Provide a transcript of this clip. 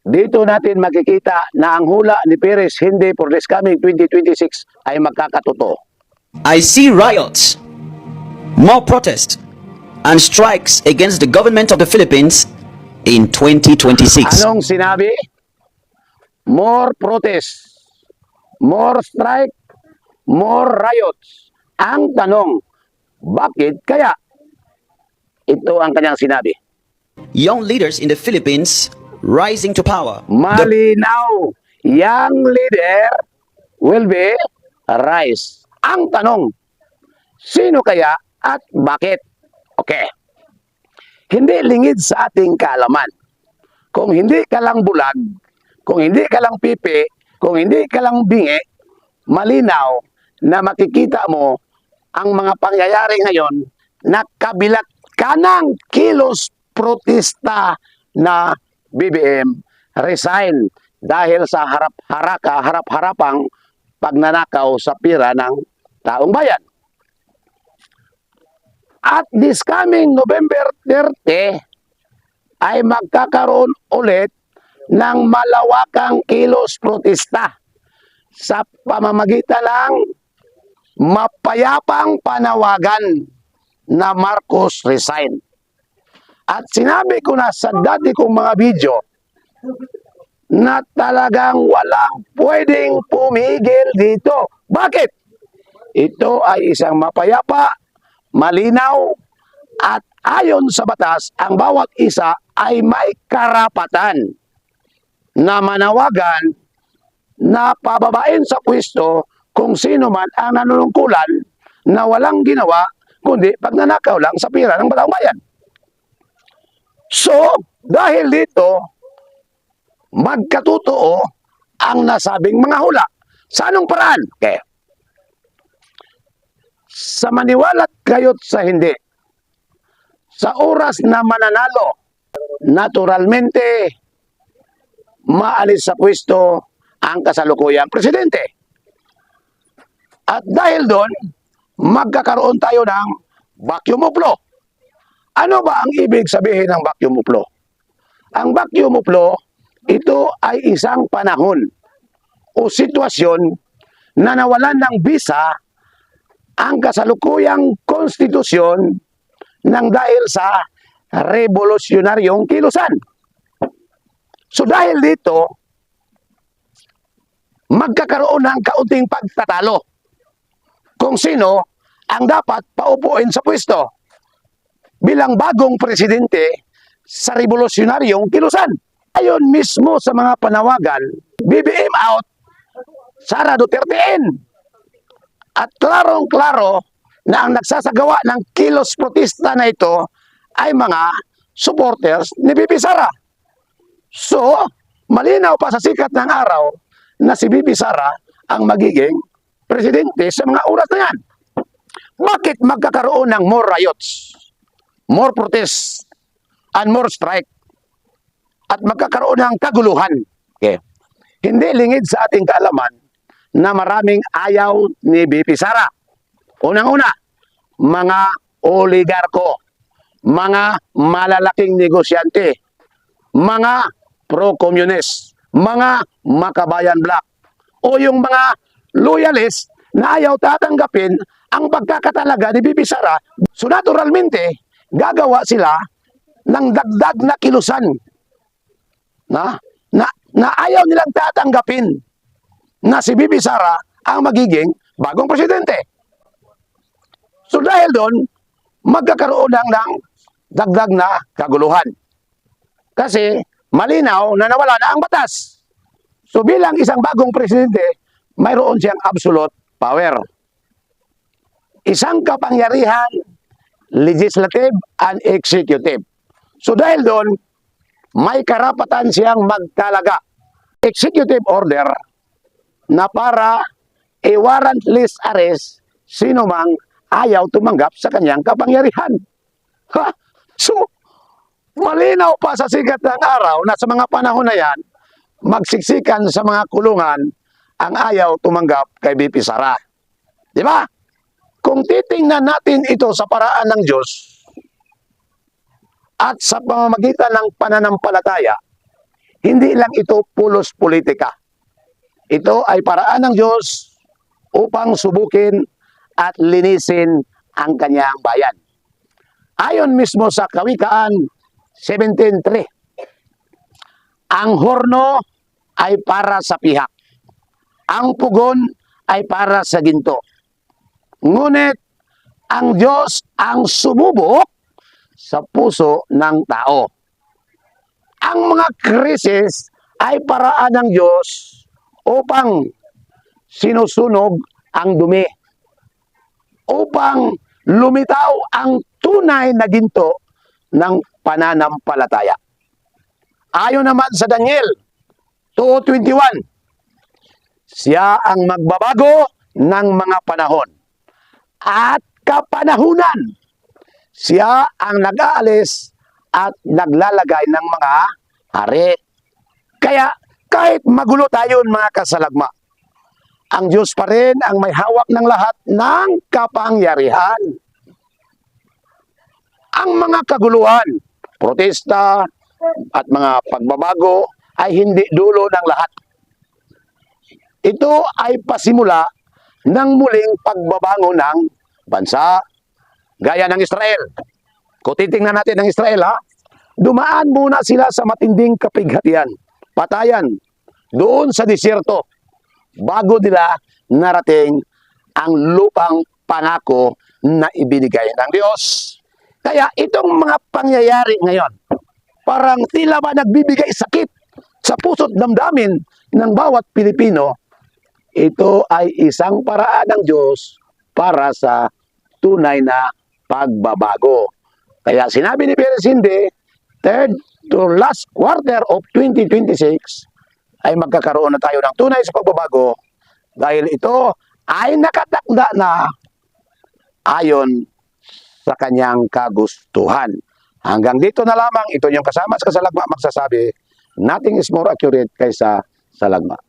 dito natin makikita na ang hula ni Perez hindi for this coming 2026 ay magkakatotoo. I see riots, more protests, and strikes against the government of the Philippines in 2026. Anong sinabi? More protests, more strike, more riots. Ang tanong, bakit kaya? Ito ang kanyang sinabi. Young leaders in the Philippines rising to power. Malinaw, young leader will be rise. Ang tanong, sino kaya at bakit? Okay. Hindi lingid sa ating kaalaman. Kung hindi ka lang bulag, kung hindi ka lang pipi, kung hindi ka lang bingi, malinaw na makikita mo ang mga pangyayari ngayon na kabilat ka ng kilos protesta na BBM resign dahil sa harap-harapang pagnanakaw sa pira ng taong bayan. At this coming November 30 ay magkakaroon ulit ng malawakang kilos protesta sa pamamagitan ng mapayapang panawagan na Marcos resign. At sinabi ko na sa dati kong mga video na talagang walang pwedeng pumigil dito. Bakit? Ito ay isang mapayapa, malinaw, at ayon sa batas, ang bawat isa ay may karapatan na manawagan na pababain sa pwesto kung sino man ang nanunungkulan na walang ginawa kundi pagnanakaw lang sa pira ng taong bayan. So, dahil dito, magkatotoo ang nasabing mga hula. Sa anong paraan? Okay. Sa maniwalat kayo't sa hindi, sa oras na mananalo, naturalmente, maalis sa pwesto ang kasalukuyang presidente. At dahil doon, magkakaroon tayo ng vacuum of law. Ano ba ang ibig sabihin ng vacuum of law? Ang vacuum of law, ito ay isang panahon o sitwasyon na nawalan ng bisa ang kasalukuyang konstitusyon nang dahil sa revolusyonaryong kilusan. So dahil dito, magkakaroon ng kaunting pagtatalo kung sino ang dapat paupuin sa pwesto bilang bagong presidente sa revolusyonaryong kilusan. Ayon mismo sa mga panawagan, BBM out, Sara Duterte in. At klarong-klaro na ang nagsasagawa ng kilos protesta na ito ay mga supporters ni Bibi Sara. So, malinaw pa sa sikat ng araw na si Bibi Sara ang magiging presidente sa mga oras na yan. Bakit magkakaroon ng more riots, more protests, and more strike? At magkakaroon ng kaguluhan. Okay. Hindi lingid sa ating kaalaman na maraming ayaw ni BP Sara. Unang-una, mga oligarko, mga malalaking negosyante, mga pro-communist, mga makabayan black, o yung mga loyalist na ayaw tatanggapin ang pagkakatalaga ni BP Sara. So naturalmente, gagawa sila ng dagdag na kilusan na ayaw nilang tatanggapin na si Bibi Sara ang magiging bagong presidente. So dahil doon, magkakaroon ng dagdag na kaguluhan. Kasi malinaw na nawala na ang batas. So bilang isang bagong presidente, mayroon siyang absolute power. Isang kapangyarihan, legislative and executive. So dahil doon, may karapatan siyang magtalaga executive order na para i-warrantless arrest sino mang ayaw tumanggap sa kanyang kapangyarihan. Ha? So, malinaw pa sa sikat ng araw na sa mga panahon na yan, magsiksikan sa mga kulungan ang ayaw tumanggap kay BP Sara. Di ba? Kung titingnan natin ito sa paraan ng Diyos at sa pamamagitan ng pananampalataya, hindi lang ito pulos politika. Ito ay paraan ng Diyos upang subukin at linisin ang kanyang bayan. Ayon mismo sa Kawikaan 17:3, ang horno ay para sa pihak, ang pugon ay para sa ginto. Ngunit ang Diyos ang sumubok sa puso ng tao. Ang mga krisis ay paraan ng Diyos upang sinusunog ang dumi, upang lumitaw ang tunay na ginto ng pananampalataya. Ayon naman sa Daniel 2:21, siya ang magbabago ng mga panahon at kapanahunan. Siya ang nag-aalis at naglalagay ng mga hari. Kaya kahit magulo tayo mga kasalagma, ang Diyos pa rin ang may hawak ng lahat ng kapangyarihan. Ang mga kaguluhan, protesta at mga pagbabago ay hindi dulo ng lahat. Ito ay pasimula ng muling pagbabango ng bansa, gaya ng Israel. Kung titingnan natin ang Israel, dumaan muna sila sa matinding kapighatian, patayan, doon sa disyerto, bago nila narating ang lupang pangako na ibinigay ng Diyos. Kaya itong mga pangyayari ngayon, parang tila ba nagbibigay sakit sa puso't damdamin ng bawat Pilipino. Ito ay isang paraan ng Diyos para sa tunay na pagbabago. Kaya sinabi ni Peresinde, third to last quarter of 2026 ay magkakaroon na tayo ng tunay sa pagbabago dahil ito ay nakatakda na ayon sa kanyang kagustuhan. Hanggang dito na lamang, ito yung kasama sa Kasalagma magsasabi, nothing is more accurate kaysa Salagma.